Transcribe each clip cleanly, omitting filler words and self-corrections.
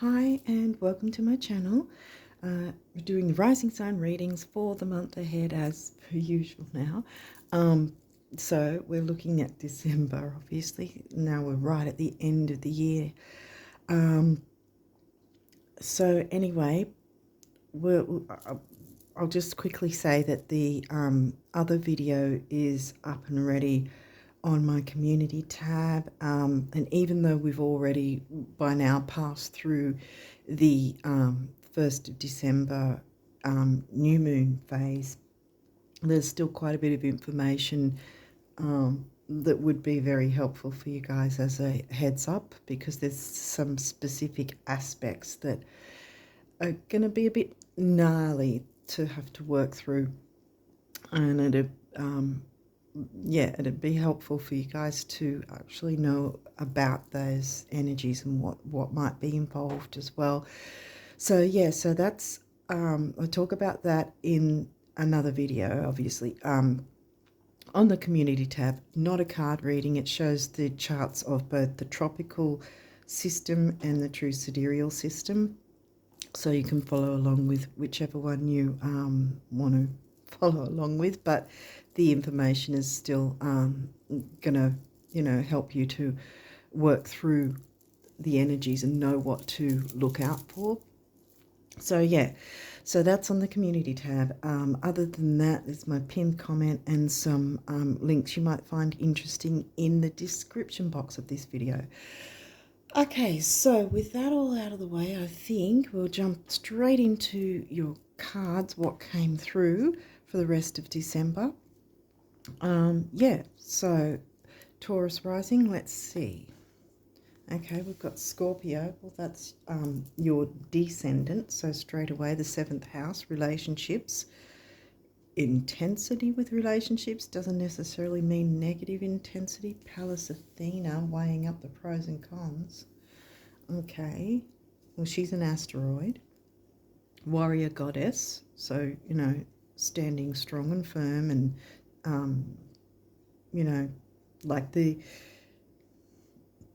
Hi and welcome to my channel. We're doing the rising sign readings for the month ahead as per usual now. So we're looking at December, obviously. Now we're right at the end of the year. So anyway, I'll just quickly say that the other video is up and ready on my community tab, and even though we've already by now passed through the 1st of December new moon phase, there's still quite a bit of information that would be very helpful for you guys as a heads up, because there's some specific aspects that are going to be a bit gnarly to have to work through, and it'd be helpful for you guys to actually know about those energies and what might be involved as well. So that's I'll talk about that in another video, obviously. On the community tab, not a card reading. It shows the charts of both the tropical system and the true sidereal system, so you can follow along with whichever one you want to follow along with, but the information is still gonna help you to work through the energies and know what to look out for. So so that's on the community tab. Other than that, there's my pinned comment and some links you might find interesting in the description box of this video. Okay, so with that all out of the way, I think we'll jump straight into your cards, what came through for the rest of December. So Taurus rising, let's see. Okay, we've got Scorpio. Well, that's your descendant, so straight away the 7th house, relationships. Intensity with relationships doesn't necessarily mean negative intensity. Pallas Athena, weighing up the pros and cons. Okay, well, she's an asteroid. Warrior goddess, so standing strong and firm, and like the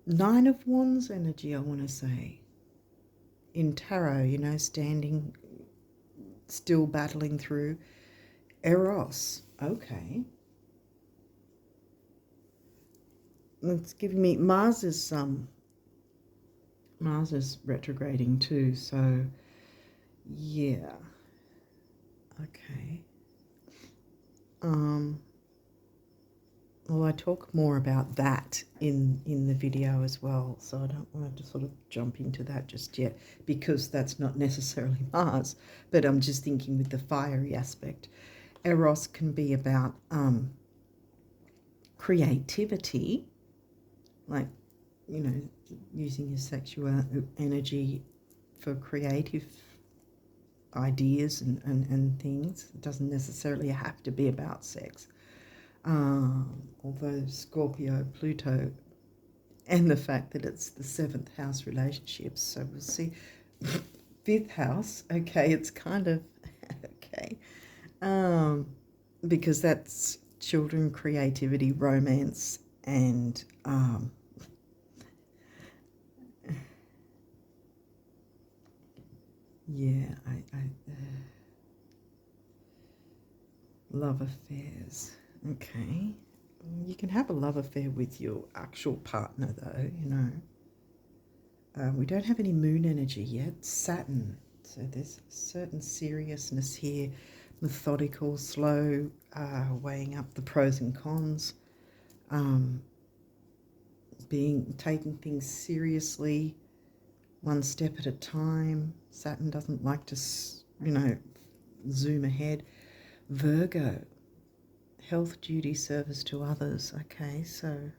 9 of Wands energy, I want to say, in tarot, standing still, battling through. Eros, okay. It's giving me Mars is retrograding too, so yeah. Okay. Well, I talk more about that in the video as well, so I don't want to sort of jump into that just yet, because that's not necessarily Mars, but I'm just thinking with the fiery aspect. Eros can be about creativity, like, using your sexual energy for creative ideas and things. It doesn't necessarily have to be about sex. Although Scorpio, Pluto, and the fact that it's the 7th house relationships, so we'll see. 5th house, okay, it's kind of okay, because that's children, creativity, romance, and love affairs. Okay, you can have a love affair with your actual partner, though, we don't have any moon energy yet. Saturn, so there's a certain seriousness here, methodical, slow, weighing up the pros and cons, taking things seriously, one step at a time. Saturn doesn't like to zoom ahead. Virgo, health, duty, service to others. Okay, so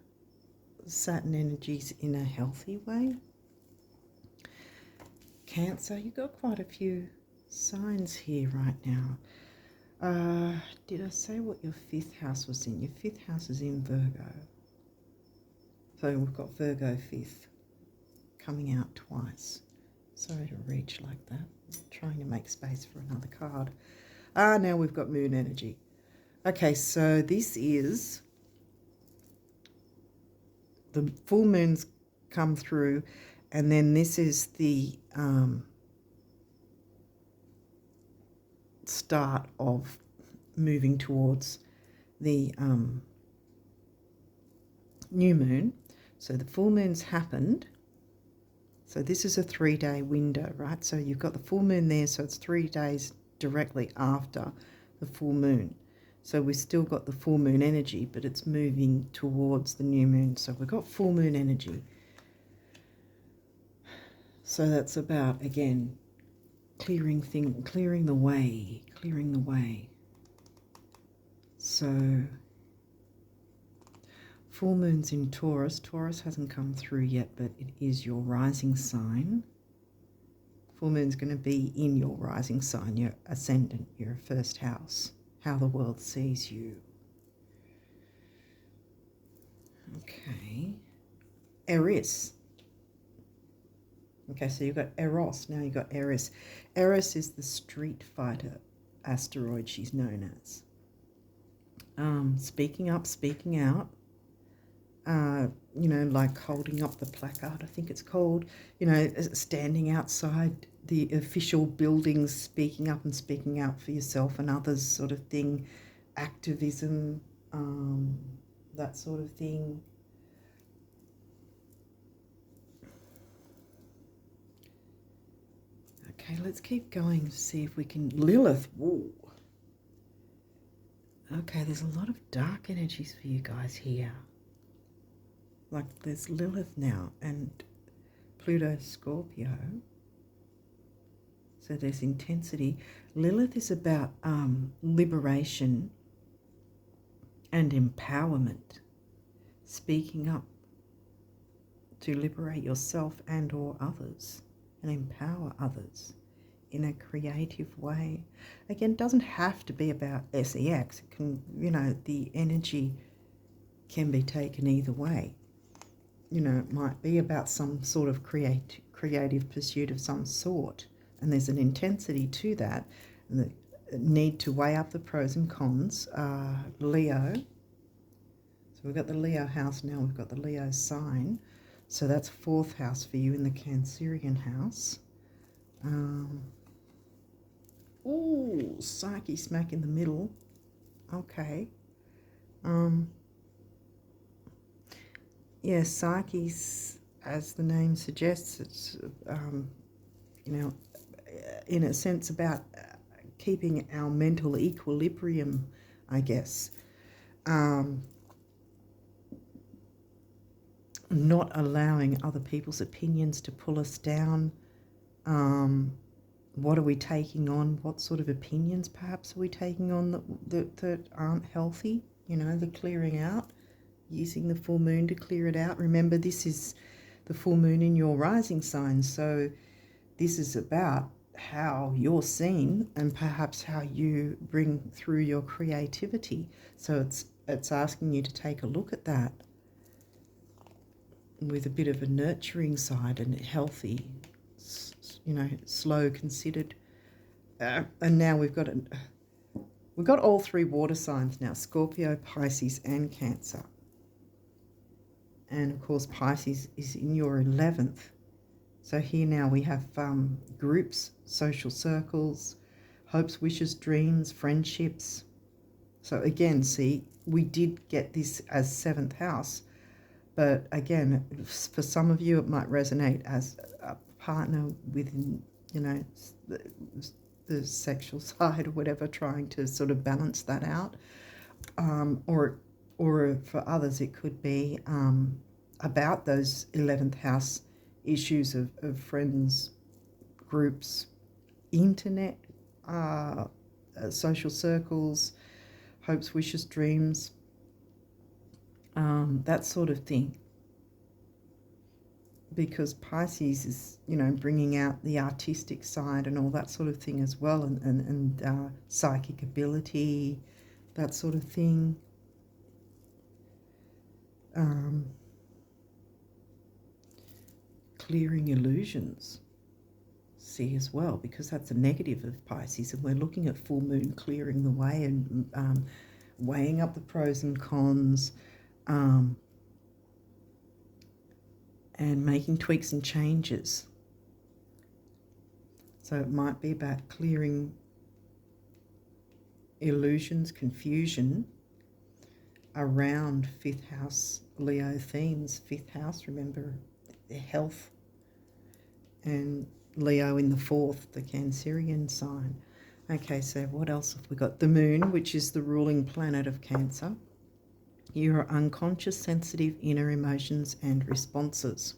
Saturn energies in a healthy way. Cancer, you've got quite a few signs here right now. Did I say what your 5th house was in? Your 5th house is in Virgo. So we've got Virgo 5th coming out twice. Sorry to reach like that. I'm trying to make space for another card. Now we've got moon energy. Okay, so this is the full moons come through, And then this is the start of moving towards the new moon. So the full moon's happened. So this is a 3-day window, right? So you've got the full moon there, so it's 3 days directly after the full moon. So we've still got the full moon energy, but it's moving towards the new moon. So we've got full moon energy. So that's about, again, clearing the way, clearing the way. So full moon's in Taurus. Taurus hasn't come through yet, but it is your rising sign. Full moon's going to be in your rising sign, your ascendant, your first house, how the world sees you. Okay. Aries. Okay, so you've got Eros, now you've got Aries. Aries is the street fighter asteroid, she's known as. Speaking up, speaking out. You know, like holding up the placard, I think it's called, you know, standing outside the official buildings, speaking up and speaking out for yourself and others, sort of thing, activism, that sort of thing. Okay, let's keep going to see if we can... Lilith, whoa. Okay, there's a lot of dark energies for you guys here. Like there's Lilith now and Pluto Scorpio. So there's intensity. Lilith is about liberation and empowerment. Speaking up to liberate yourself and or others and empower others in a creative way. Again, it doesn't have to be about sex. It can, you know, the energy can be taken either way. You know, it might be about some sort of creative pursuit of some sort, and there's an intensity to that, and the need to weigh up the pros and cons. Leo, so we've got the Leo house now, we've got the Leo sign, so that's 4th house for you in the Cancerian house. Ooh, Psyche smack in the middle. Okay. Yeah, Psyche's, as the name suggests, it's, you know, in a sense about keeping our mental equilibrium, I guess. Not allowing other people's opinions to pull us down. What are we taking on? What sort of opinions perhaps are we taking on that aren't healthy? You know, the clearing out. Using the full moon to clear it out. Remember, this is the full moon in your rising sign, so this is about how you're seen and perhaps how you bring through your creativity. So it's asking you to take a look at that with a bit of a nurturing side and healthy, you know, slow, considered. And now we've got all 3 water signs now: Scorpio, Pisces, and Cancer. And of course Pisces is in your 11th. So here now we have groups, social circles, hopes, wishes, dreams, friendships. So again, see, we did get this as 7th house, but again, for some of you it might resonate as a partner within, you know, the sexual side or whatever, trying to sort of balance that out. Or for others, it could be about those 11th house issues of friends, groups, internet, social circles, hopes, wishes, dreams, that sort of thing. Because Pisces is, you know, bringing out the artistic side and all that sort of thing as well, and psychic ability, that sort of thing. Clearing illusions, see, as well, because that's a negative of Pisces, and we're looking at full moon clearing the way and weighing up the pros and cons, and making tweaks and changes. So it might be about clearing illusions, confusion around 5th house Leo themes. 5th house, remember, their health, and Leo in the 4th, the Cancerian sign. Okay, so what else have we got? The moon, which is the ruling planet of Cancer. Your unconscious, sensitive inner emotions and responses.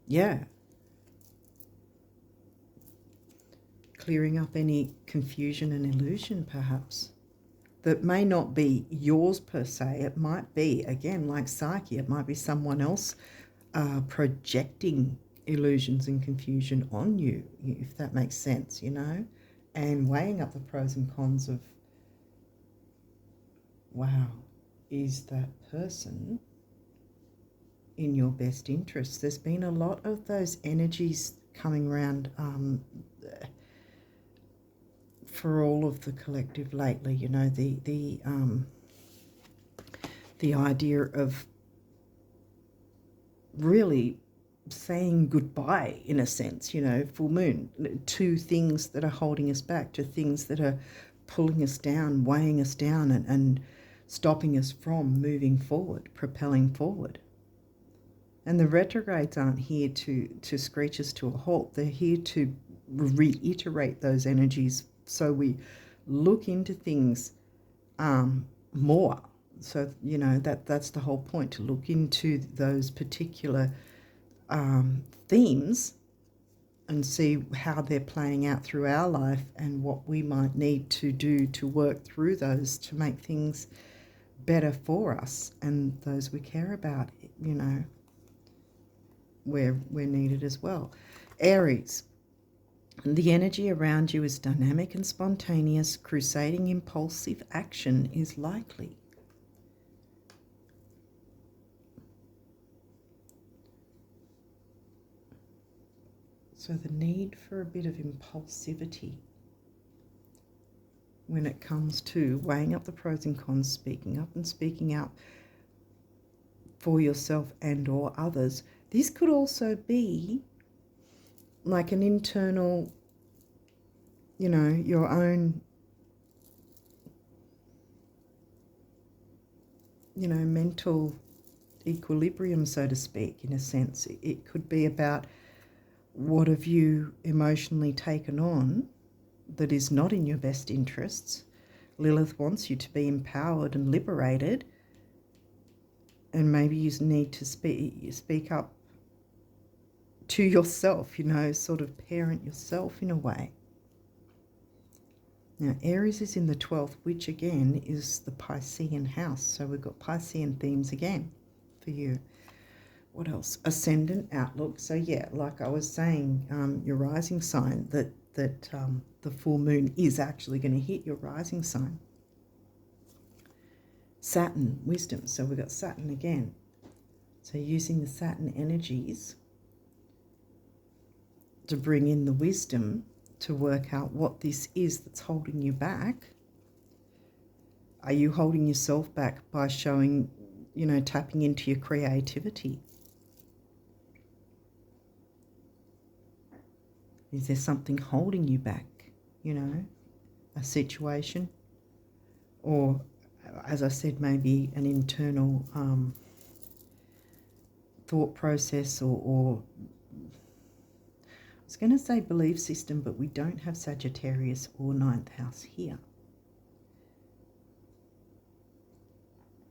Yeah. Clearing up any confusion and illusion, perhaps, that may not be yours per se. It might be, again, like Psyche, it might be someone else projecting illusions and confusion on you, if that makes sense, you know, and weighing up the pros and cons of, wow, is that person in your best interest? There's been a lot of those energies coming around for all of the collective lately, you know, the idea of really saying goodbye, in a sense, you know, full moon, to things that are holding us back, to things that are pulling us down, weighing us down, and stopping us from moving forward, propelling forward. And the retrogrades aren't here to screech us to a halt. They're here to reiterate those energies, so we look into things more. So, you know, that's the whole point, to look into those particular themes and see how they're playing out through our life, and what we might need to do to work through those to make things better for us and those we care about, you know, where we're needed as well. Aries. The energy around you is dynamic and spontaneous. Crusading impulsive action is likely. So the need for a bit of impulsivity when it comes to weighing up the pros and cons, speaking up and speaking out for yourself and or others. This could also be like an internal, you know, your own, you know, mental equilibrium, so to speak, in a sense. It could be about, what have you emotionally taken on that is not in your best interests? Lilith wants you to be empowered and liberated, and maybe you need to speak up to yourself, you know, sort of parent yourself in a way. Now, Aries is in the 12th, which again is the Piscean house. So we've got Piscean themes again for you. What else? Ascendant outlook. So yeah, like I was saying, your rising sign, that the full moon is actually going to hit your rising sign. Saturn, wisdom. So we've got Saturn again. So using the Saturn energies to bring in the wisdom to work out what this is that's holding you back. Are you holding yourself back by showing, you know, tapping into your creativity? Is there something holding you back, you know, a situation? Or, as I said, maybe an internal thought process, or I was going to say belief system, but we don't have Sagittarius or 9th house here.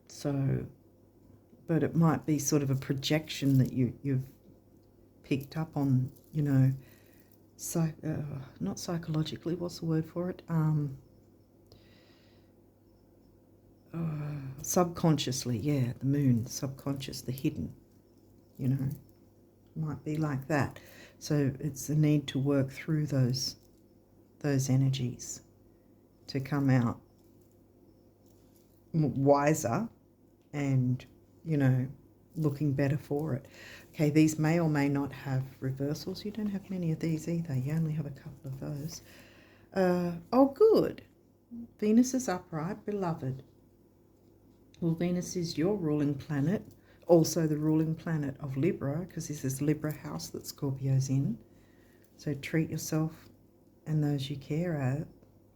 So, but it might be sort of a projection that you've picked up on, you know, not psychologically, what's the word for it? Subconsciously, yeah, the moon, subconscious, the hidden, you know, might be like that. So it's the need to work through those energies to come out wiser and, you know, looking better for it. Okay, these may or may not have reversals. You don't have many of these either. You only have a couple of those. Oh, good. Venus is upright, beloved. Well, Venus is your ruling planet Also the ruling planet of Libra, because this is Libra house that Scorpio's in. So treat yourself and those you care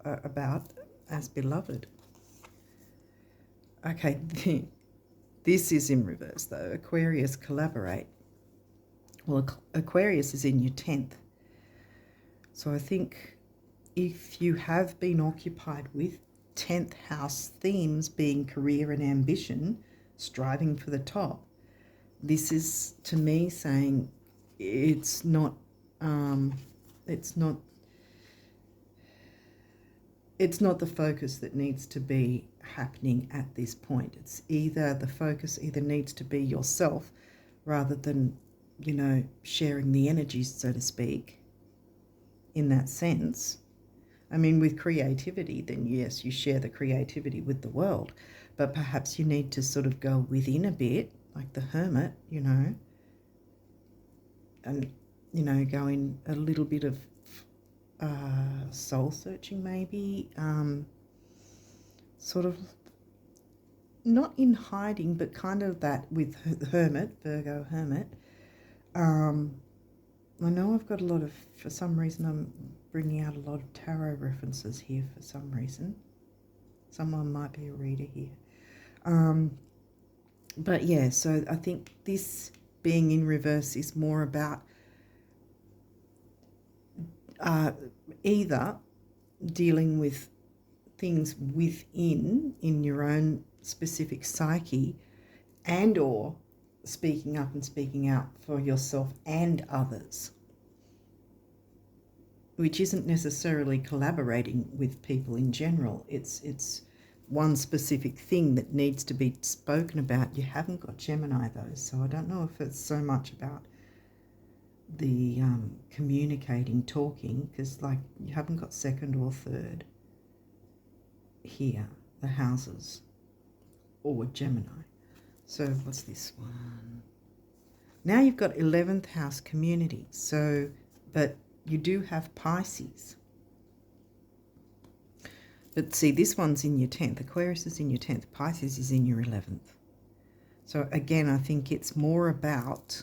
about as beloved. Okay, this is in reverse though. Aquarius, collaborate. Well, Aquarius is in your 10th. So I think if you have been occupied with 10th house themes being career and ambition, striving for the top, this is to me saying it's not the focus that needs to be happening at this point. It's either the focus either needs to be yourself rather than, you know, sharing the energies, so to speak, in that sense. I mean, with creativity, then yes, you share the creativity with the world, but perhaps you need to sort of go within a bit, like the hermit, you know, and, you know, go in a little bit of soul searching maybe, sort of not in hiding, but kind of that with the hermit, Virgo hermit. I know I've got a lot of, for some reason I'm bringing out a lot of tarot references here for some reason. Someone might be a reader here. But yeah, so I think this being in reverse is more about either dealing with things within in your own specific psyche, and or speaking up and speaking out for yourself and others, which isn't necessarily collaborating with people in general. It's one specific thing that needs to be spoken about. You haven't got Gemini though, so I don't know if it's so much about the communicating, talking, because like you haven't got second or third here, the houses, or Gemini. So what's this one? Now you've got 11th house community. So, but you do have Pisces. But see, this one's in your 10th. Aquarius is in your 10th. Pisces is in your 11th. So again, I think it's more about,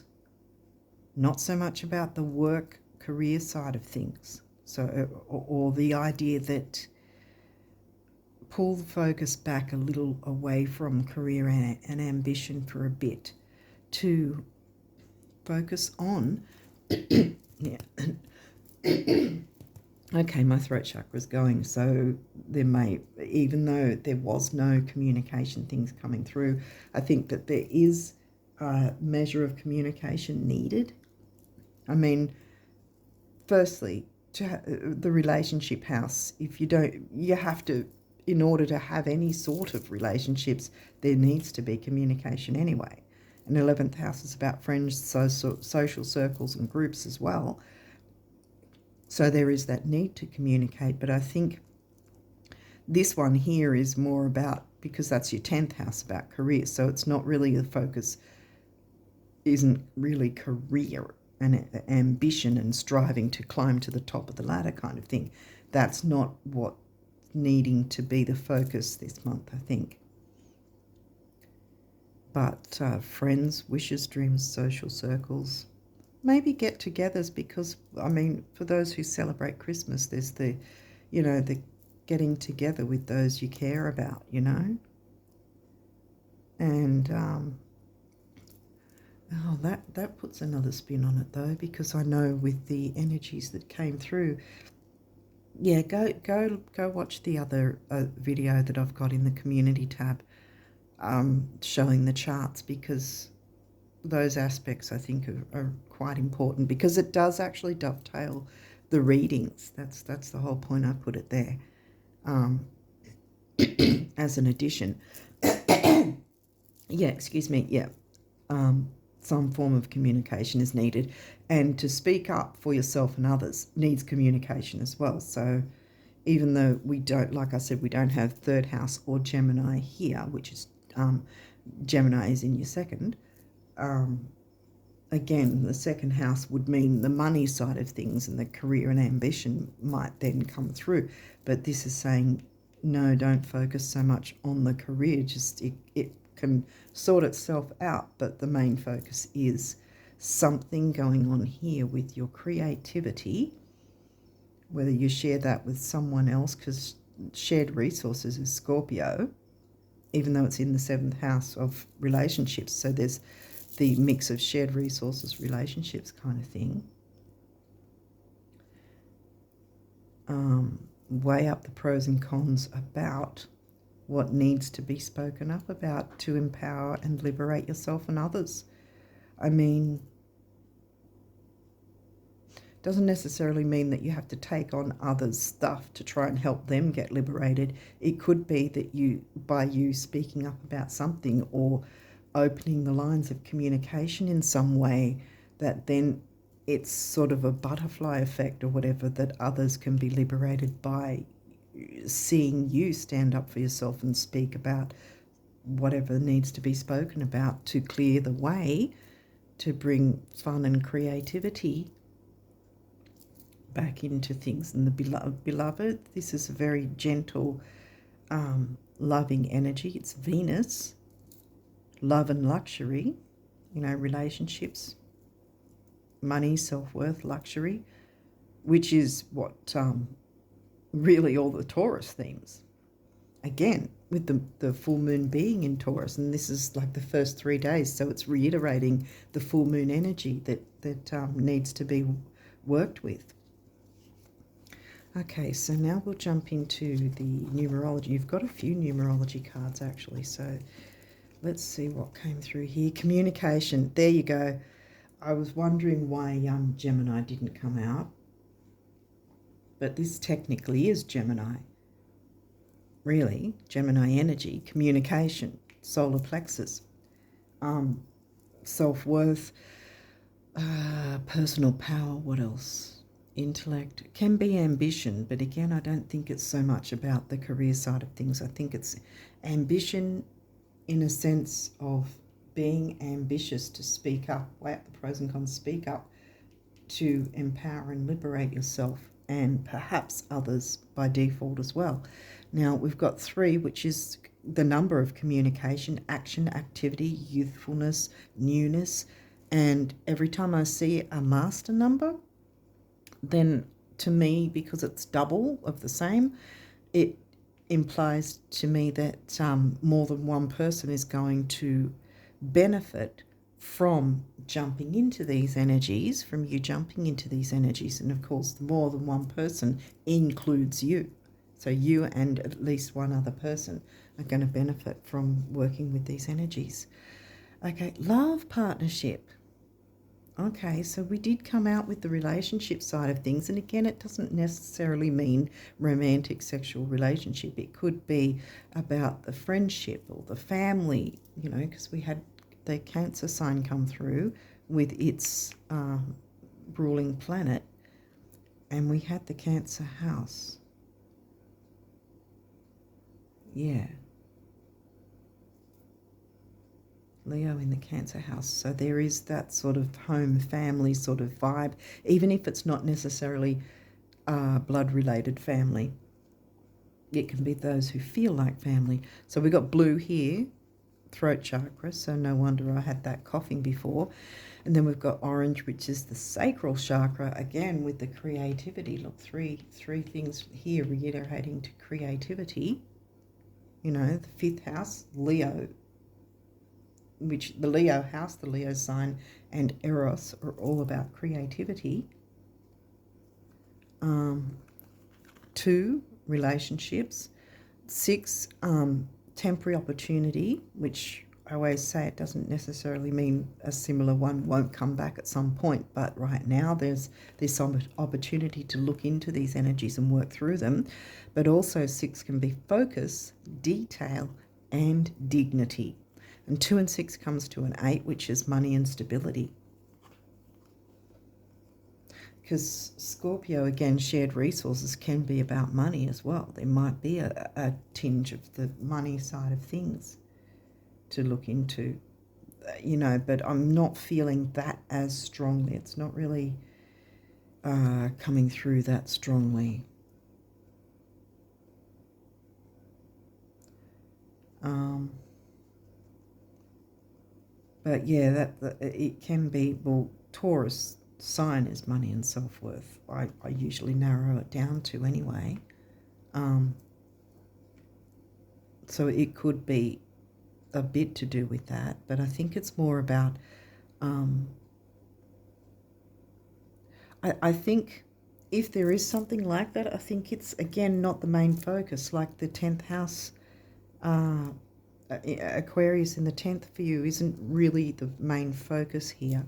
not so much about the work career side of things. So, or the idea that pull the focus back a little away from career and ambition for a bit to focus on, yeah. Okay, my throat chakra's going, so there may, even though there was no communication things coming through, I think that there is a measure of communication needed. I mean, firstly, the relationship house, if you don't, you have to, in order to have any sort of relationships, there needs to be communication anyway. And 11th house is about friends, social circles and groups as well. So there is that need to communicate. But I think this one here is more about, because that's your 10th house, about career. So it's not really, the focus isn't really career and ambition and striving to climb to the top of the ladder kind of thing. That's not what needing to be the focus this month, I think. But friends, wishes, dreams, social circles, maybe get-togethers, because, I mean, for those who celebrate Christmas, there's the, you know, the getting together with those you care about, you know. And, oh, that puts another spin on it, though, because I know with the energies that came through, yeah, go watch the other video that I've got in the community tab, showing the charts, because those aspects I think are quite important, because it does actually dovetail the readings. That's the whole point. I put it there as an addition. Yeah, excuse me. Yeah, some form of communication is needed, and to speak up for yourself and others needs communication as well. So even though we don't, like I said, we don't have third house or Gemini here, which is Gemini is in your second. Again, the second house would mean the money side of things, and the career and ambition might then come through. But this is saying, no, don't focus so much on the career. Just it can sort itself out, but the main focus is something going on here with your creativity, whether you share that with someone else, because shared resources is Scorpio, even though it's in the 7th house of relationships. So there's the mix of shared resources, relationships kind of thing. Weigh up the pros and cons about what needs to be spoken up about to empower and liberate yourself and others. I mean, doesn't necessarily mean that you have to take on others' stuff to try and help them get liberated. It could be that by you speaking up about something or opening the lines of communication in some way, that then it's sort of a butterfly effect or whatever, that others can be liberated by seeing you stand up for yourself and speak about whatever needs to be spoken about to clear the way to bring fun and creativity back into things. And the beloved, this is a very gentle, loving energy. It's Venus, love and luxury, relationships, money, self-worth, luxury, which is what really all the Taurus themes. Again, with the full moon being in Taurus, and this is like the first 3 days, so it's reiterating the full moon energy that needs to be worked with. Okay, so now we'll jump into the numerology. You've got a few numerology cards actually, so let's see what came through here. Communication, there you go. I was wondering why Gemini didn't come out, but this technically is Gemini. Really, Gemini energy, communication, solar plexus, self-worth, personal power, what else? Intellect, can be ambition, but again, I don't think it's so much about the career side of things. I think it's ambition in a sense of being ambitious to speak up, weigh up the pros and cons, speak up to empower and liberate yourself and perhaps others by default as well. Now, we've got 3, which is the number of communication, action, activity, youthfulness, newness, and every time I see a master number, then to me, because it's double of the same, it implies to me that more than one person is going to benefit from jumping into these energies, from you jumping into these energies. And of course, the more than one person includes you. So you and at least one other person are going to benefit from working with these energies. Okay, love, partnership. Okay, so we did come out with the relationship side of things. And again, it doesn't necessarily mean romantic sexual relationship. It could be about the friendship or the family, because we had the Cancer sign come through with its ruling planet. And we had the Cancer house. Yeah. Leo in the Cancer house. So there is that sort of home family sort of vibe, even if it's not necessarily blood-related family. It can be those who feel like family. So we got blue here, throat chakra, so no wonder I had that coughing before. And then we've got orange, which is the sacral chakra, again with the creativity. Look, three things here reiterating to creativity. The 5th house, Leo, which the Leo house, the Leo sign, and Eros are all about creativity. 2, relationships. 6, temporary opportunity, which I always say it doesn't necessarily mean a similar one won't come back at some point, but right now there's this opportunity to look into these energies and work through them. But also 6 can be focus, detail, and dignity. And 2 and 6 comes to an 8, which is money and stability. Because Scorpio, again, shared resources can be about money as well. There might be a tinge of the money side of things to look into, but I'm not feeling that as strongly. It's not really coming through that strongly. But yeah, that it can be, well, Taurus sign is money and self-worth. I usually narrow it down to anyway. So it could be a bit to do with that, but I think it's more about, I think if there is something like that, I think it's, again, not the main focus. Like the 10th house, Aquarius in the 10th for you isn't really the main focus here.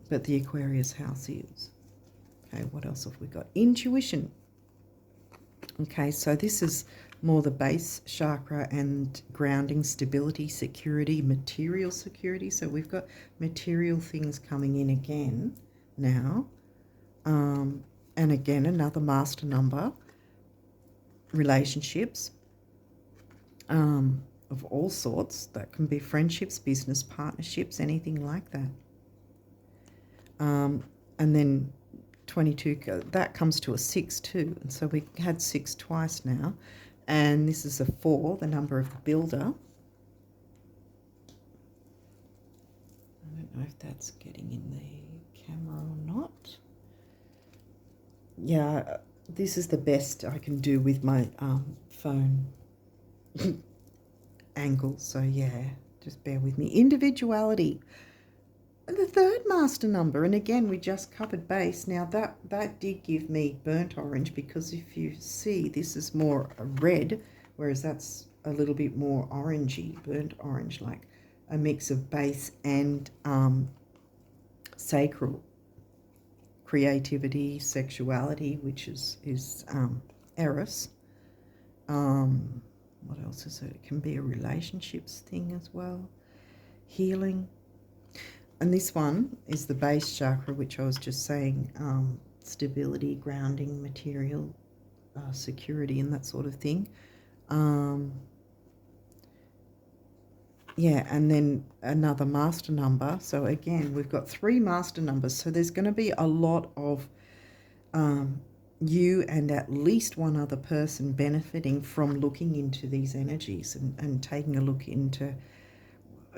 But the Aquarius house is. Okay, what else have we got? Intuition. Okay, so this is more the base chakra and grounding, stability, security, material security. So we've got material things coming in again now. And again, another master number. Relationships of all sorts. That can be friendships, business partnerships, anything like that. And then 22, that comes to a 6 too. And so we had 6 twice now. And this is a 4, the number of the builder. I don't know if that's getting in the camera or not. Yeah, this is the best I can do with my phone angle. So yeah, just bear with me. Individuality. The 3rd master number, and again we just covered base. Now that did give me burnt orange, because if you see, this is more a red, whereas that's a little bit more orangey, burnt orange, like a mix of base and sacral. Creativity, sexuality, which is Eros. What else is it? It can be a relationships thing as well. Healing. And this one is the base chakra, which I was just saying, stability, grounding, material, security, and that sort of thing. Yeah, and then another master number. So again, we've got 3 master numbers. So there's going to be a lot of you and at least one other person benefiting from looking into these energies and taking a look into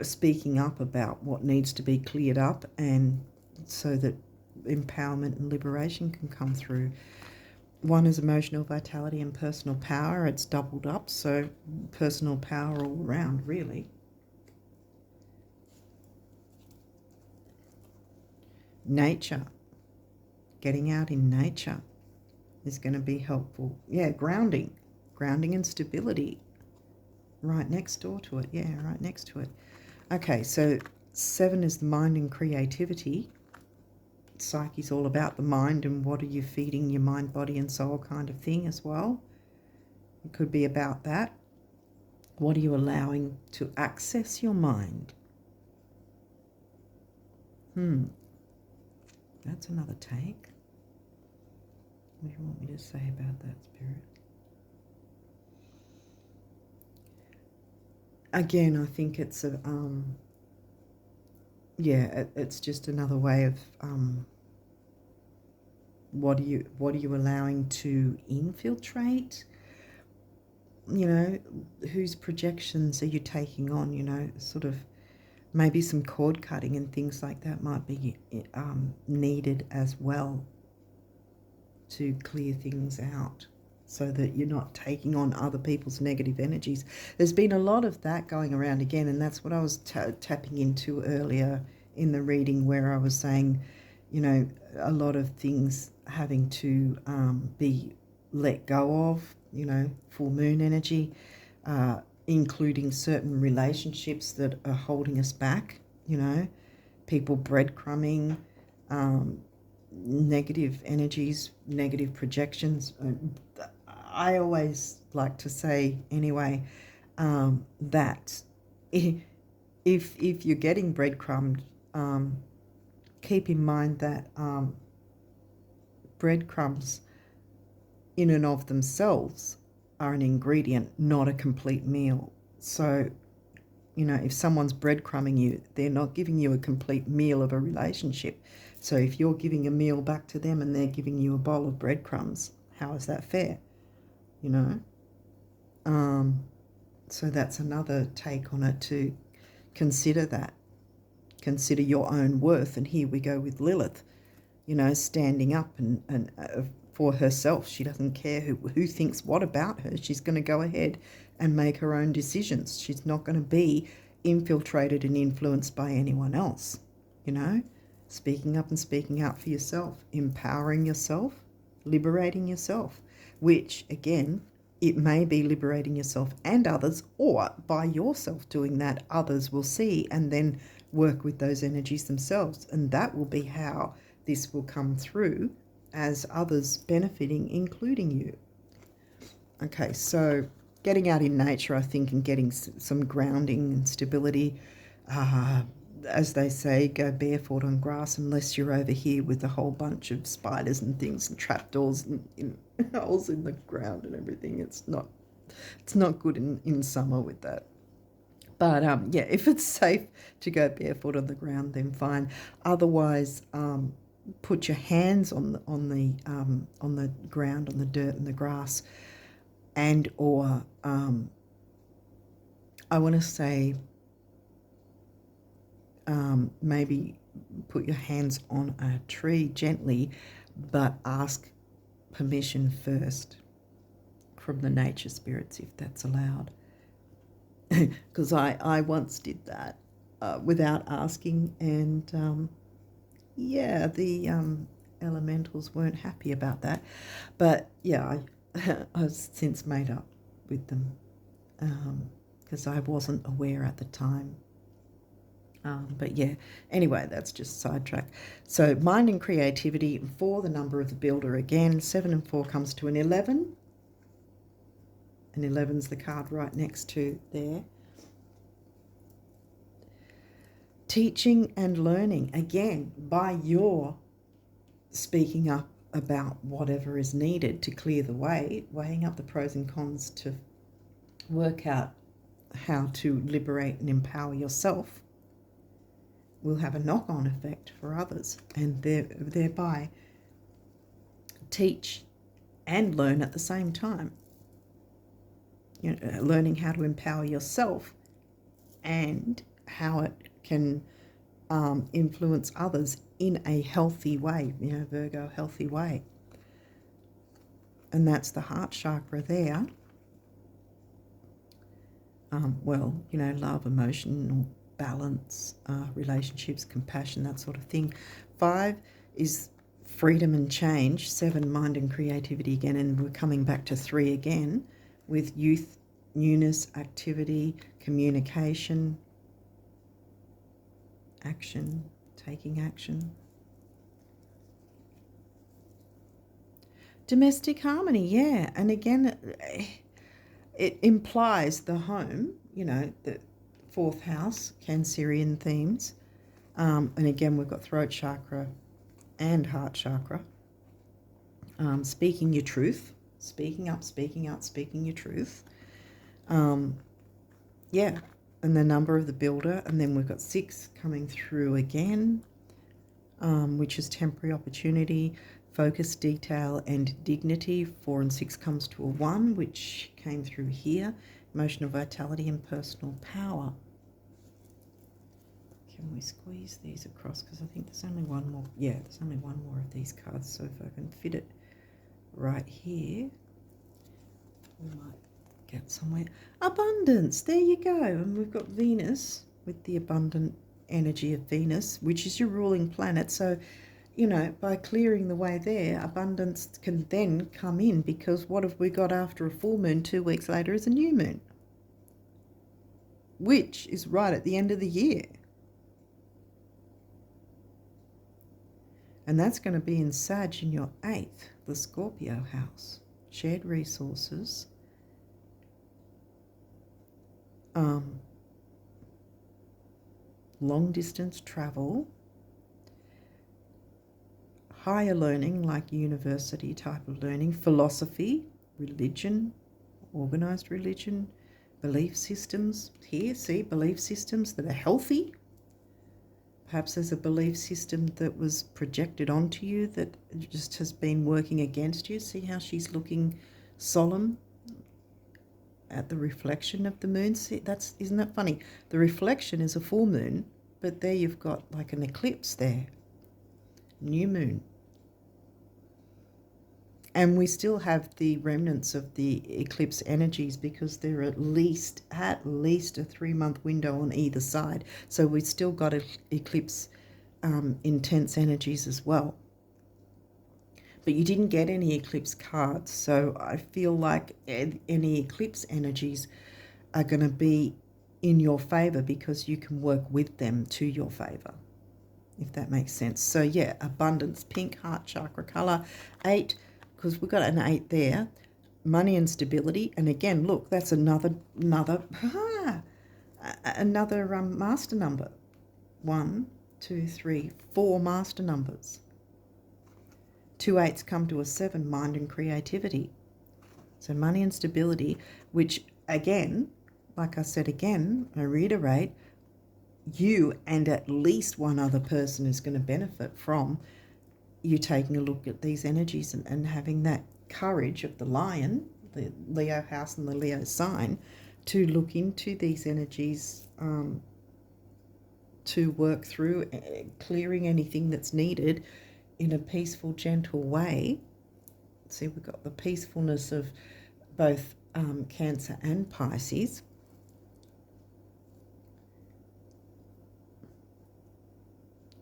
speaking up about what needs to be cleared up, and so that empowerment and liberation can come through. One is emotional vitality and personal power. It's doubled up, so personal power all around, really. Nature. Getting out in nature is going to be helpful. Yeah, grounding and stability. Right next door to it. Yeah, right next to it. Okay, so 7 is the mind and creativity. Psyche's all about the mind and what are you feeding your mind, body and soul kind of thing as well. It could be about that. What are you allowing to access your mind? That's another take. What do you want me to say about that, Spirit? Again, I think it's a it's just another way of what are you allowing to infiltrate? You know, whose projections are you taking on? You know, sort of maybe some cord cutting and things like that might be needed as well to clear things out, so that you're not taking on other people's negative energies. There's been a lot of that going around again, and that's what I was tapping into earlier in the reading, where I was saying, you know, a lot of things having to be let go of, you know, full moon energy, including certain relationships that are holding us back, you know, people breadcrumbing, negative energies, negative projections. I always like to say anyway, that if you're getting breadcrumbed, keep in mind that breadcrumbs in and of themselves are an ingredient, not a complete meal. So, you know, if someone's breadcrumbing you, they're not giving you a complete meal of a relationship. So if you're giving a meal back to them and they're giving you a bowl of breadcrumbs, how is that fair? You know? So that's another take on it, to consider that. Consider your own worth. And here we go with Lilith, standing up and for herself. She doesn't care who thinks what about her. She's going to go ahead and make her own decisions. She's not going to be infiltrated and influenced by anyone else. Speaking up and speaking out for yourself, empowering yourself, liberating yourself, which again, it may be liberating yourself and others, or by yourself doing that, others will see and then work with those energies themselves. And that will be how this will come through, as others benefiting, including you. Okay, so getting out in nature, I think, and getting some grounding and stability. As they say, go barefoot on grass unless you're over here with a whole bunch of spiders and things and trapdoors and holes in the ground and everything. It's not good in summer with that. But yeah, if it's safe to go barefoot on the ground, then fine. Otherwise, put your hands on the ground, on the dirt and the grass, and or I want to say maybe put your hands on a tree gently, but ask permission first from the nature spirits if that's allowed. Because I once did that without asking, and yeah, the elementals weren't happy about that. But yeah, I've since made up with them because I wasn't aware at the time. But yeah, anyway, that's just sidetrack. So mind and creativity, 4, the number of the builder again. 7 and 4 comes to an 11. And 11's the card right next to there. Teaching and learning, again, by your speaking up about whatever is needed to clear the way, weighing up the pros and cons to work out how to liberate and empower yourself, will have a knock-on effect for others, and thereby teach and learn at the same time. Learning how to empower yourself and how it can influence others in a healthy way, Virgo, healthy way. And that's the heart chakra there. Love, emotional balance, relationships, compassion, that sort of thing. 5 is freedom and change. 7, mind and creativity again, and we're coming back to 3 again with youth, newness, activity, communication, action, taking action. Domestic harmony, yeah. And again, it implies the home, the 4th house, Cancerian themes. And again, we've got throat chakra and heart chakra. Speaking your truth, speaking up, speaking out, speaking your truth. Yeah, and the number of the builder. And then we've got 6 coming through again, which is temporary opportunity, focus, detail, and dignity. 4 and 6 comes to a 1, which came through here. Emotional vitality and personal power. Can we squeeze these across? Because I think there's only one more. Yeah, there's only one more of these cards. So if I can fit it right here, we might get somewhere. Abundance, there you go. And we've got Venus with the abundant energy of Venus, which is your ruling planet. So, by clearing the way there, abundance can then come in, because what have we got after a full moon? 2 weeks later is a new moon, which is right at the end of the year. And that's going to be in Sag in your 8th, the Scorpio house. Shared resources. Long distance travel. Higher learning, like university type of learning. Philosophy, religion, organized religion, belief systems. Here, see, belief systems that are healthy. Perhaps there's a belief system that was projected onto you that just has been working against you. See how she's looking solemn? at the reflection of the moon. See, isn't that funny? The reflection is a full moon, but there you've got like an eclipse there, new moon. And we still have the remnants of the eclipse energies because they're at least a 3-month window on either side. So we've still got eclipse intense energies as well. But you didn't get any eclipse cards, so I feel like any eclipse energies are going to be in your favor because you can work with them to your favor, if that makes sense. So yeah, abundance, pink heart chakra color, 8, because we've got an 8 there. Money and stability, and again, look, that's another master number. 1, 2, 3, 4 master numbers. 2 8s come to a 7, mind and creativity. So money and stability, which again, like I said again, I reiterate, you and at least one other person is going to benefit from you taking a look at these energies and having that courage of the lion, the Leo house and the Leo sign, to look into these energies, to work through clearing anything that's needed in a peaceful, gentle way. See, we've got the peacefulness of both Cancer and Pisces.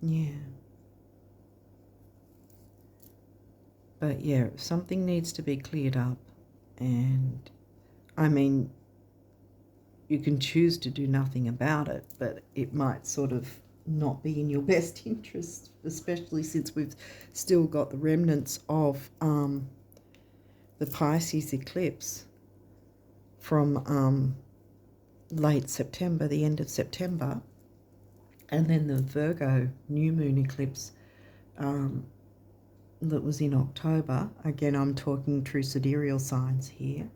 Yeah. But yeah, something needs to be cleared up. And I mean, you can choose to do nothing about it, but it might sort of not be in your best interest, especially since we've still got the remnants of the Pisces eclipse from late September, the end of September, and then the Virgo new moon eclipse that was in October. Again, I'm talking true sidereal signs here.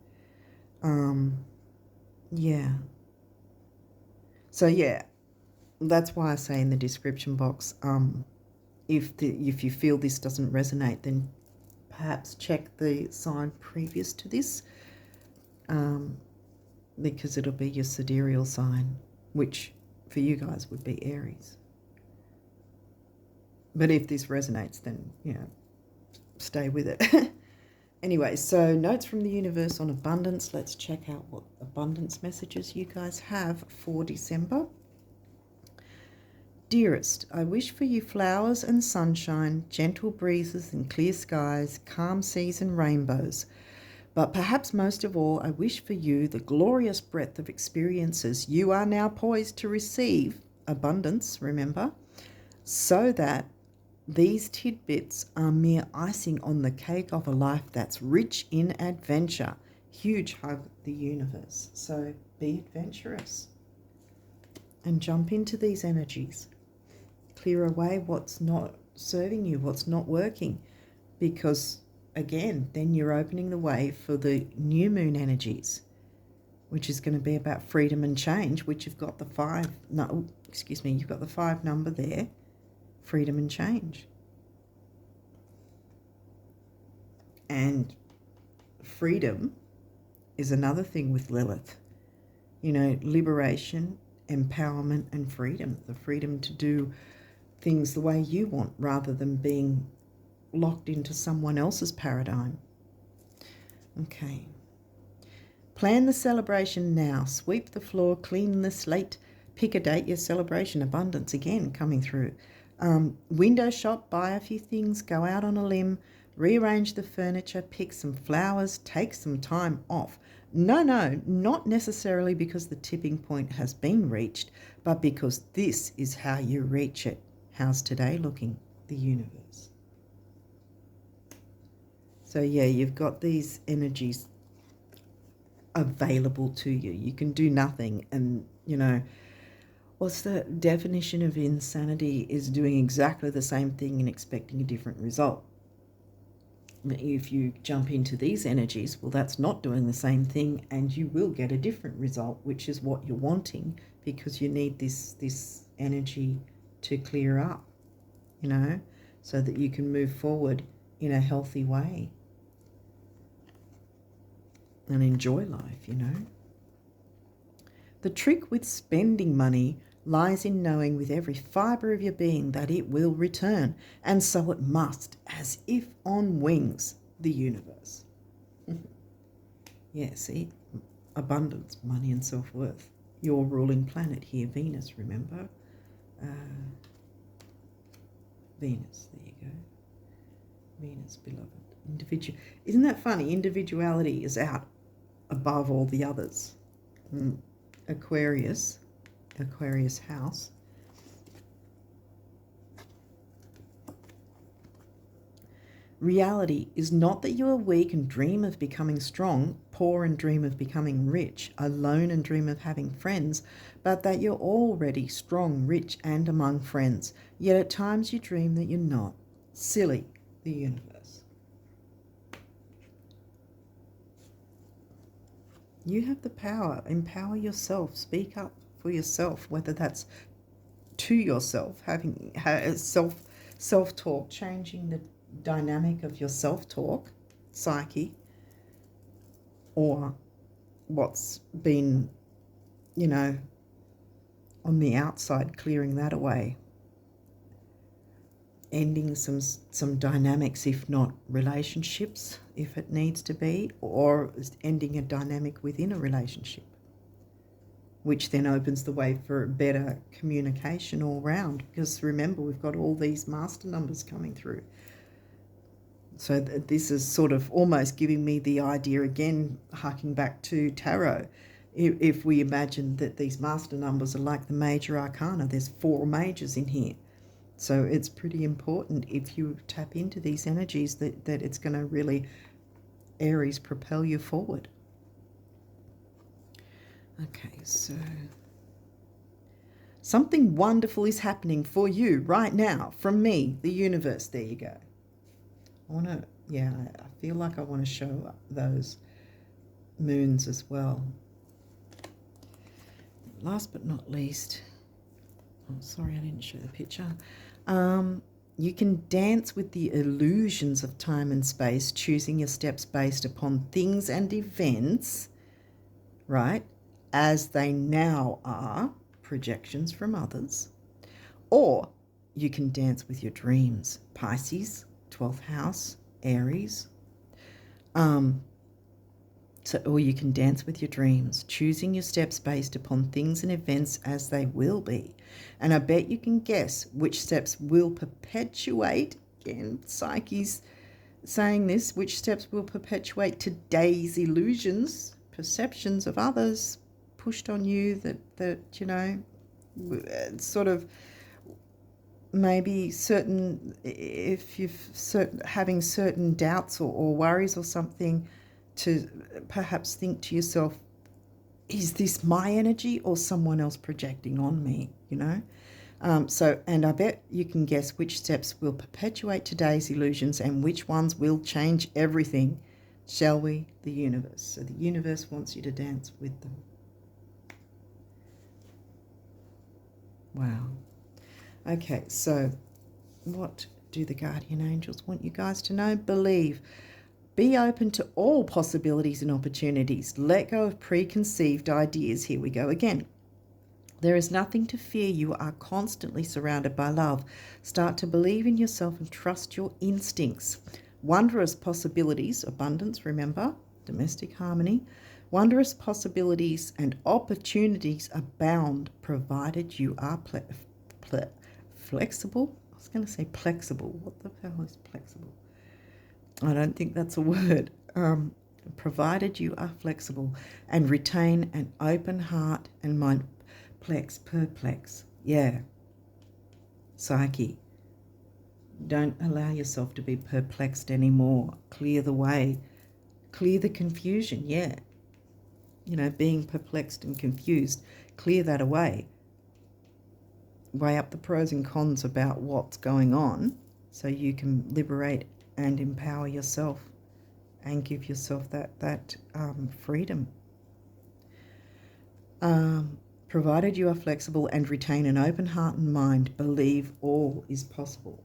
Yeah. So yeah, that's why I say in the description box, if you feel this doesn't resonate, then perhaps check the sign previous to this, because it'll be your sidereal sign, which for you guys would be Aries. But if this resonates, then, you know, stay with it. Anyway, so notes from the universe on abundance. Let's check out what abundance messages you guys have for December. Dearest, I wish for you flowers and sunshine, gentle breezes and clear skies, calm seas and rainbows. But perhaps most of all, I wish for you the glorious breadth of experiences you are now poised to receive, abundance, remember, so that these tidbits are mere icing on the cake of a life that's rich in adventure. Huge hug, the universe. So be adventurous and jump into these energies. Clear away what's not serving you, what's not working, because again, then you're opening the way for the new moon energies, which is going to be about freedom and change, which you've got the 5, no, excuse me, you've got the 5 number there, freedom and change. And freedom is another thing with Lilith. You know, liberation, empowerment and freedom. The freedom to do things the way you want rather than being locked into someone else's paradigm. Okay. Plan the celebration now. Sweep the floor, clean the slate, pick a date. Your celebration, abundance again coming through. Window shop, buy a few things, go out on a limb, rearrange the furniture, pick some flowers, take some time off. No, not necessarily because the tipping point has been reached, but because this is how you reach it. How's today looking? The universe. So yeah, you've got these energies available to you. You can do nothing, and you know, what's the definition of insanity is doing exactly the same thing and expecting a different result. If you jump into these energies, well, that's not doing the same thing, and you will get a different result, which is what you're wanting, because you need this energy to clear up, you know, so that you can move forward in a healthy way and enjoy life, you know. The trick with spending money lies in knowing with every fibre of your being that it will return, and so it must, as if on wings, the universe. Yeah, see? Abundance, money and self-worth. Your ruling planet here, Venus, remember? Venus, there you go. Venus, beloved. Isn't that funny? Individuality is out above all the others. Aquarius house. Reality is not that you are weak and dream of becoming strong, poor and dream of becoming rich, alone and dream of having friends, but that you're already strong, rich, and among friends. Yet at times you dream that you're not. Silly, the universe. You have the power. Empower yourself. Speak up for yourself, whether that's to yourself, having self-talk, changing the dynamic of your self-talk, psyche, or what's been, on the outside, clearing that away, ending some dynamics, if not relationships, if it needs to be, or ending a dynamic within a relationship, which then opens the way for better communication all round. Because remember, we've got all these master numbers coming through. So this is sort of almost giving me the idea again, harking back to tarot. If we imagine that these master numbers are like the major arcana, there's 4 majors in here. So it's pretty important if you tap into these energies that it's going to really, Aries, propel you forward. Okay, so something wonderful is happening for you right now from me, the universe. There you go. I feel like I want to show those moons as well. Last but not least, sorry I didn't show the picture. You can dance with the illusions of time and space, choosing your steps based upon things and events, right, as they now are, projections from others. Or you can dance with your dreams, Pisces, 12th house, Aries. Or you can dance with your dreams, choosing your steps based upon things and events as they will be. And I bet you can guess which steps will perpetuate, again, Psyche's saying this, which steps will perpetuate today's illusions, perceptions of others pushed on you that sort of maybe certain, if you've having certain doubts or worries or something, to perhaps think to yourself, is this my energy or someone else projecting on me, and I bet you can guess which steps will perpetuate today's illusions and which ones will change everything. Shall we? The universe. So the universe wants you to dance with them. Wow. Okay, so what do the guardian angels want you guys to know? Believe. Be open to all possibilities and opportunities. Let go of preconceived ideas. Here we go again. There is nothing to fear. You are constantly surrounded by love. Start to believe in yourself and trust your instincts. Wondrous possibilities, abundance, remember, domestic harmony. Wondrous possibilities and opportunities abound, provided you are flexible. I was going to say plexible. What the hell is plexible? I don't think that's a word. Provided you are flexible and retain an open heart and mind. Perplex. Yeah. Psyche. Don't allow yourself to be perplexed anymore. Clear the way. Clear the confusion. Yeah. Being perplexed and confused. Clear that away. Weigh up the pros and cons about what's going on so you can liberate and empower yourself and give yourself that freedom. Provided you are flexible and retain an open heart and mind, believe all is possible.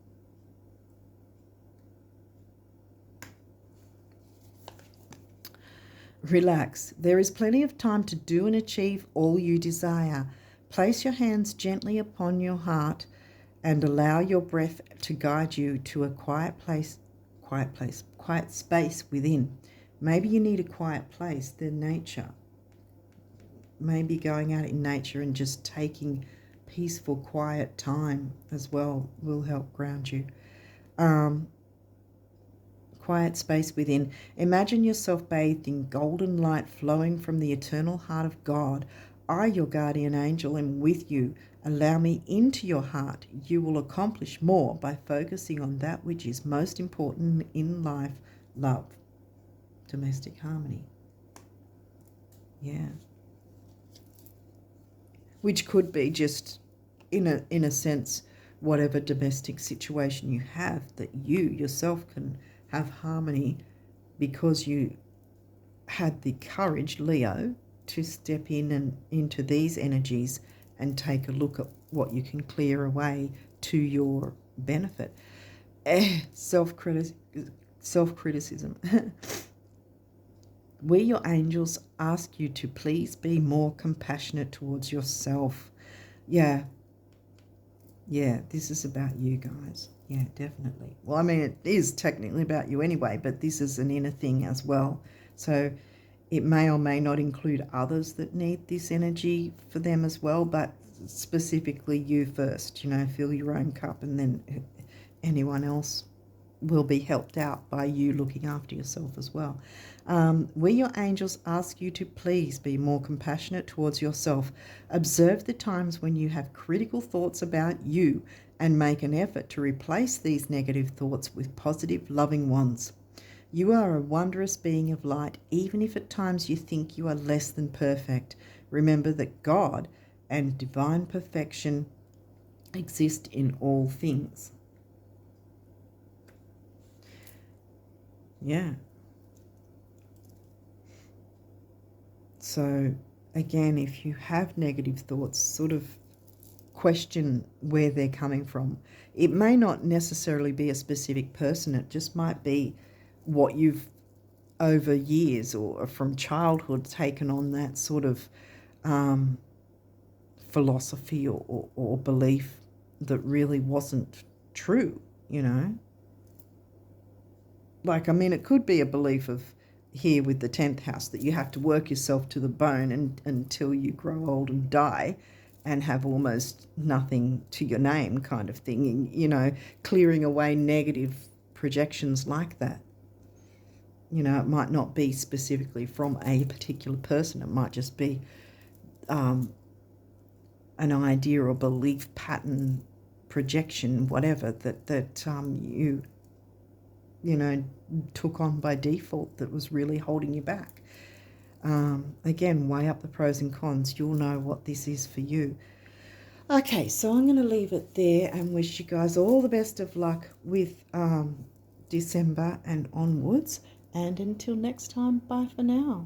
Relax. There is plenty of time to do and achieve all you desire. Place your hands gently upon your heart and allow your breath to guide you to a quiet space within. Maybe you need a quiet place, then nature. Maybe going out in nature and just taking peaceful, quiet time as well will help ground you. Quiet space within. Imagine yourself bathed in golden light flowing from the eternal heart of God. I, your guardian angel, am with you. Allow me into your heart. You will accomplish more by focusing on that which is most important in life: love, domestic harmony. Yeah. Which could be just, in a sense, whatever domestic situation you have, that you yourself can have harmony because you had the courage, Leo, to step in and into these energies and take a look at what you can clear away to your benefit. Self-criticism. We, your angels, ask you to please be more compassionate towards yourself. Yeah, this is about you guys. Yeah, definitely. Well, I mean, it is technically about you anyway, but this is an inner thing as well. So it may or may not include others that need this energy for them as well, but specifically you first. Fill your own cup, and then anyone else will be helped out by you looking after yourself as well. We, your angels, ask you to please be more compassionate towards yourself. Observe the times when you have critical thoughts about you and make an effort to replace these negative thoughts with positive, loving ones. You are a wondrous being of light, even if at times you think you are less than perfect. Remember that God and divine perfection exist in all things. Yeah. So again, if you have negative thoughts, sort of question where they're coming from. It may not necessarily be a specific person. It just might be what you've over years or from childhood taken on, that sort of philosophy or belief that really wasn't true, Like, I mean, it could be a belief of here with the 10th house that you have to work yourself to the bone until you grow old and die and have almost nothing to your name kind of thing, and, clearing away negative projections like that. It might not be specifically from a particular person. It might just be an idea or belief pattern, projection, whatever, that you took on by default that was really holding you back. Again, weigh up the pros and cons. You'll know what this is for you. Okay, so I'm going to leave it there and wish you guys all the best of luck with December and onwards. And until next time, bye for now.